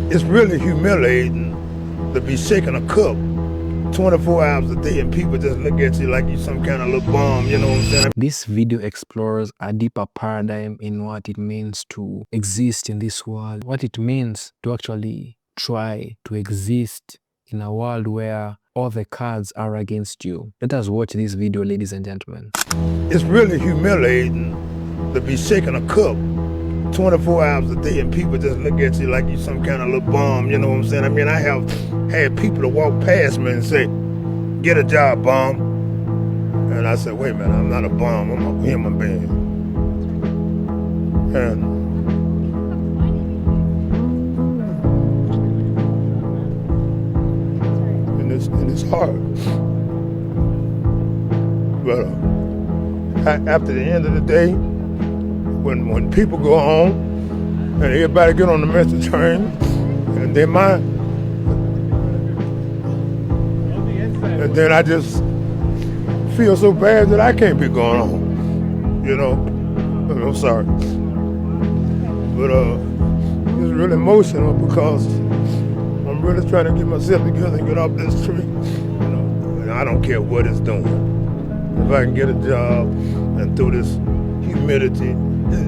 It's really humiliating to be shaking a cup 24 hours a day and people just look at you like you some kind of little bum, you know what I'm saying? This video explores a deeper paradigm in what it means to exist in this world, what it means to actually try to exist in a world where all the cards are against you. Let us watch this video, ladies and gentlemen. It's really humiliating to be shaking a cup 24 hours a day and people just look at you like you some kind of little bum, you know what I'm saying? I mean, I have had people to walk past me and say, "Get a job, bum." And I said, "Wait a minute, I'm not a bum, I'm a human being." And it's hard. But after the end of the day, when people go home and everybody get on the metro train and and then I just feel so bad that I can't be going home, you know. I'm sorry, but it's really emotional because I'm really trying to get myself together and get off this tree. You know, and I don't care what it's doing. If I can get a job and through this humility,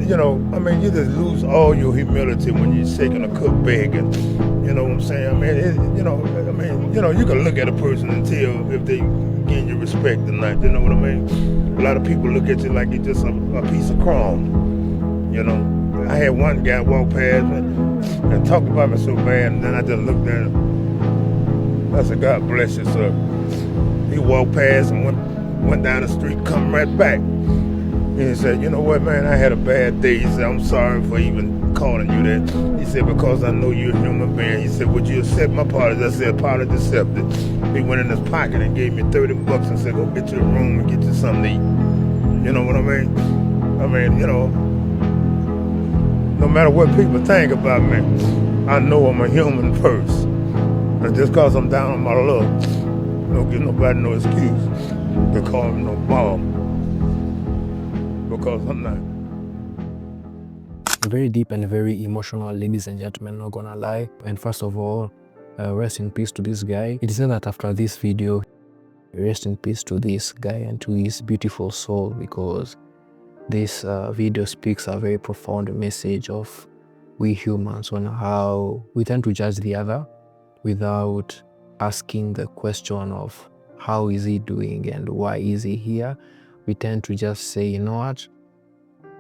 you know, I mean, you just lose all your humility when you're shaking a cup begging. You know what I'm saying? I mean, you can look at a person and tell if they gain your respect or not. You know what I mean? A lot of people look at you like you're just a piece of crumb. You know, I had one guy walk past me and talk about me so bad, and then I just looked at him. I said, "God bless you, sir." He walked past and went down the street, come right back. And he said, "You know what, man, I had a bad day." He said, "I'm sorry for even calling you that." He said, "Because I know you're a human being." He said, "Would you accept my apology?" I said, "Apology accepted." He went in his pocket and gave me 30 bucks and said, "Go get you a room and get you something to eat." You know what I mean? I mean, you know, no matter what people think about me, I know I'm a human first. And just because I'm down on my luck, don't give nobody no excuse to call me no bum. Because I'm not. Very deep and very emotional, ladies and gentlemen, not gonna lie. And first of all, rest in peace to this guy. It is said that after this video, rest in peace to this guy and to his beautiful soul, because this video speaks a very profound message of we humans on how we tend to judge the other without asking the question of how is he doing and why is he here. We tend to just say, you know what,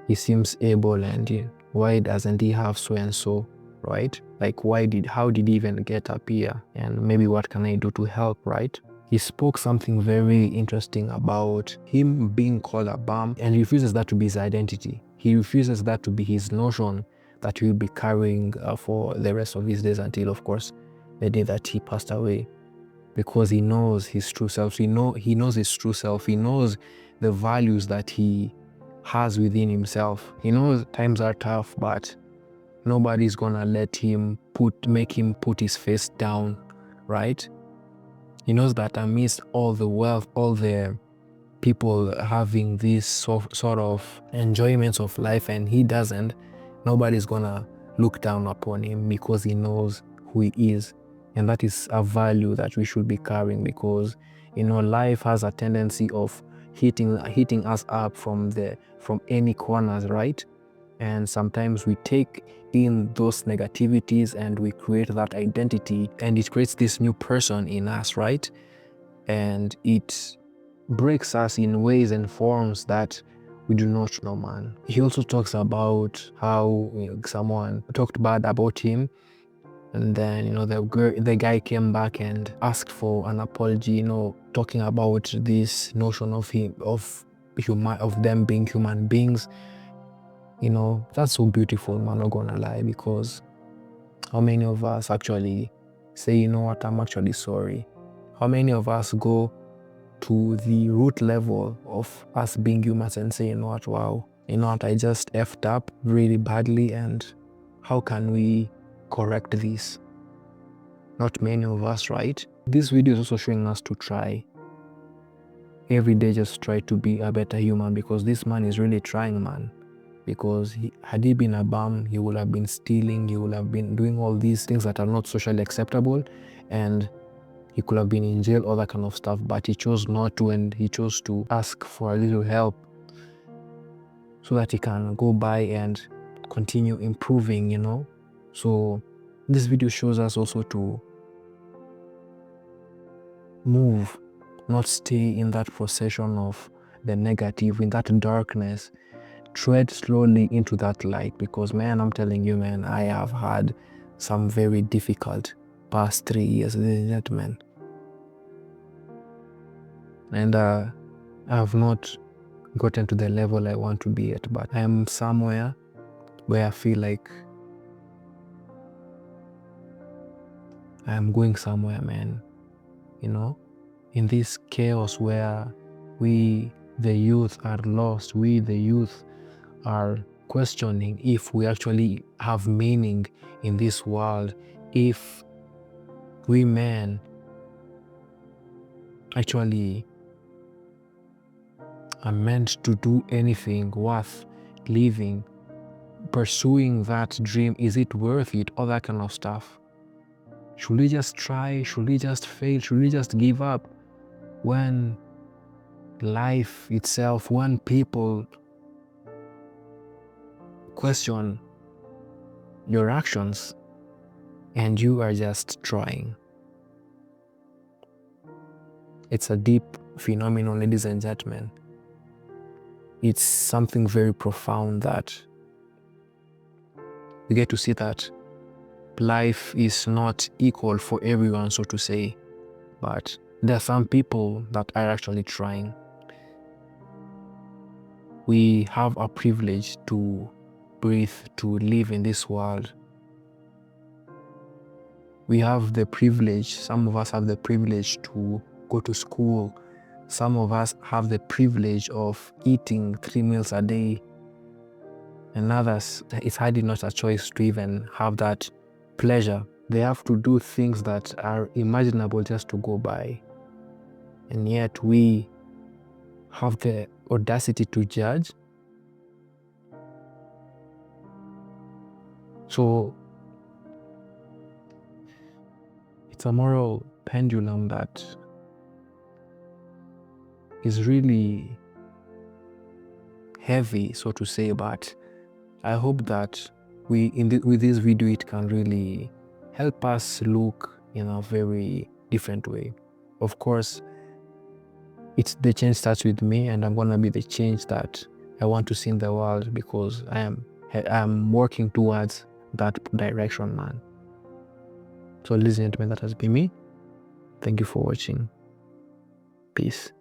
he seems able, and why doesn't he have so and so, right? Like, how did he even get up here, and maybe what can I do to help, right? He spoke something very interesting about him being called a bum, and he refuses that to be his identity. He refuses that to be his notion that he will be carrying for the rest of his days until, of course, the day that he passed away, because he knows his true self. He knows his true self. He knows the values that he has within himself. He knows times are tough, but nobody's gonna make him put his face down, right? He knows that amidst all the wealth, all the people having this sort of enjoyments of life and he doesn't, nobody's gonna look down upon him because he knows who he is. And that is a value that we should be carrying, because life has a tendency of hitting us up from any corners, right? And sometimes we take in those negativities and we create that identity, and it creates this new person in us, right? And it breaks us in ways and forms that we do not know, man. He also talks about how someone talked bad about him, and then the guy came back and asked for an apology, talking about this notion of them being human beings. That's so beautiful, man, not gonna lie, because how many of us actually say, you know what, I'm actually sorry? How many of us go to the root level of us being humans and say, you know what, wow, I just effed up really badly, and how can we correct this? Not many of us, right? This video is also showing us to try every day, just try to be a better human, because this man is really trying, man. because had he been a bum, he would have been stealing, he would have been doing all these things that are not socially acceptable, and he could have been in jail, all that kind of stuff. But he chose not to, and he chose to ask for a little help so that he can go by and continue improving, you know. So this video shows us also to move, not stay in that possession of the negative, in that darkness. Tread slowly into that light, because man, I'm telling you, man, I have had some very difficult past 3 years, ladies and gentlemen, and I have not gotten to the level I want to be at, but I am somewhere where I feel like I am going somewhere, man, you know, in this chaos where we, the youth, are lost. We, the youth, are questioning if we actually have meaning in this world, if we men actually are meant to do anything worth living, pursuing that dream. Is it worth it? All that kind of stuff. Should we just try? Should we just fail? Should we just give up? When life itself, when people question your actions and you are just trying. It's a deep phenomenon, ladies and gentlemen. It's something very profound that we get to see that life is not equal for everyone, so to say, but there are some people that are actually trying. We have a privilege to breathe, to live in this world. We have the privilege, some of us have the privilege to go to school. Some of us have the privilege of eating 3 meals a day. And others, it's hardly not a choice to even have that pleasure. They have to do things that are imaginable just to go by. And yet we have the audacity to judge. So it's a moral pendulum that is really heavy, so to say, but I hope that with this video, it can really help us look in a very different way. Of course, the change starts with me, and I'm gonna be the change that I want to see in the world, because I'm working towards that direction, man. So ladies and gentlemen, that has been me. Thank you for watching. Peace.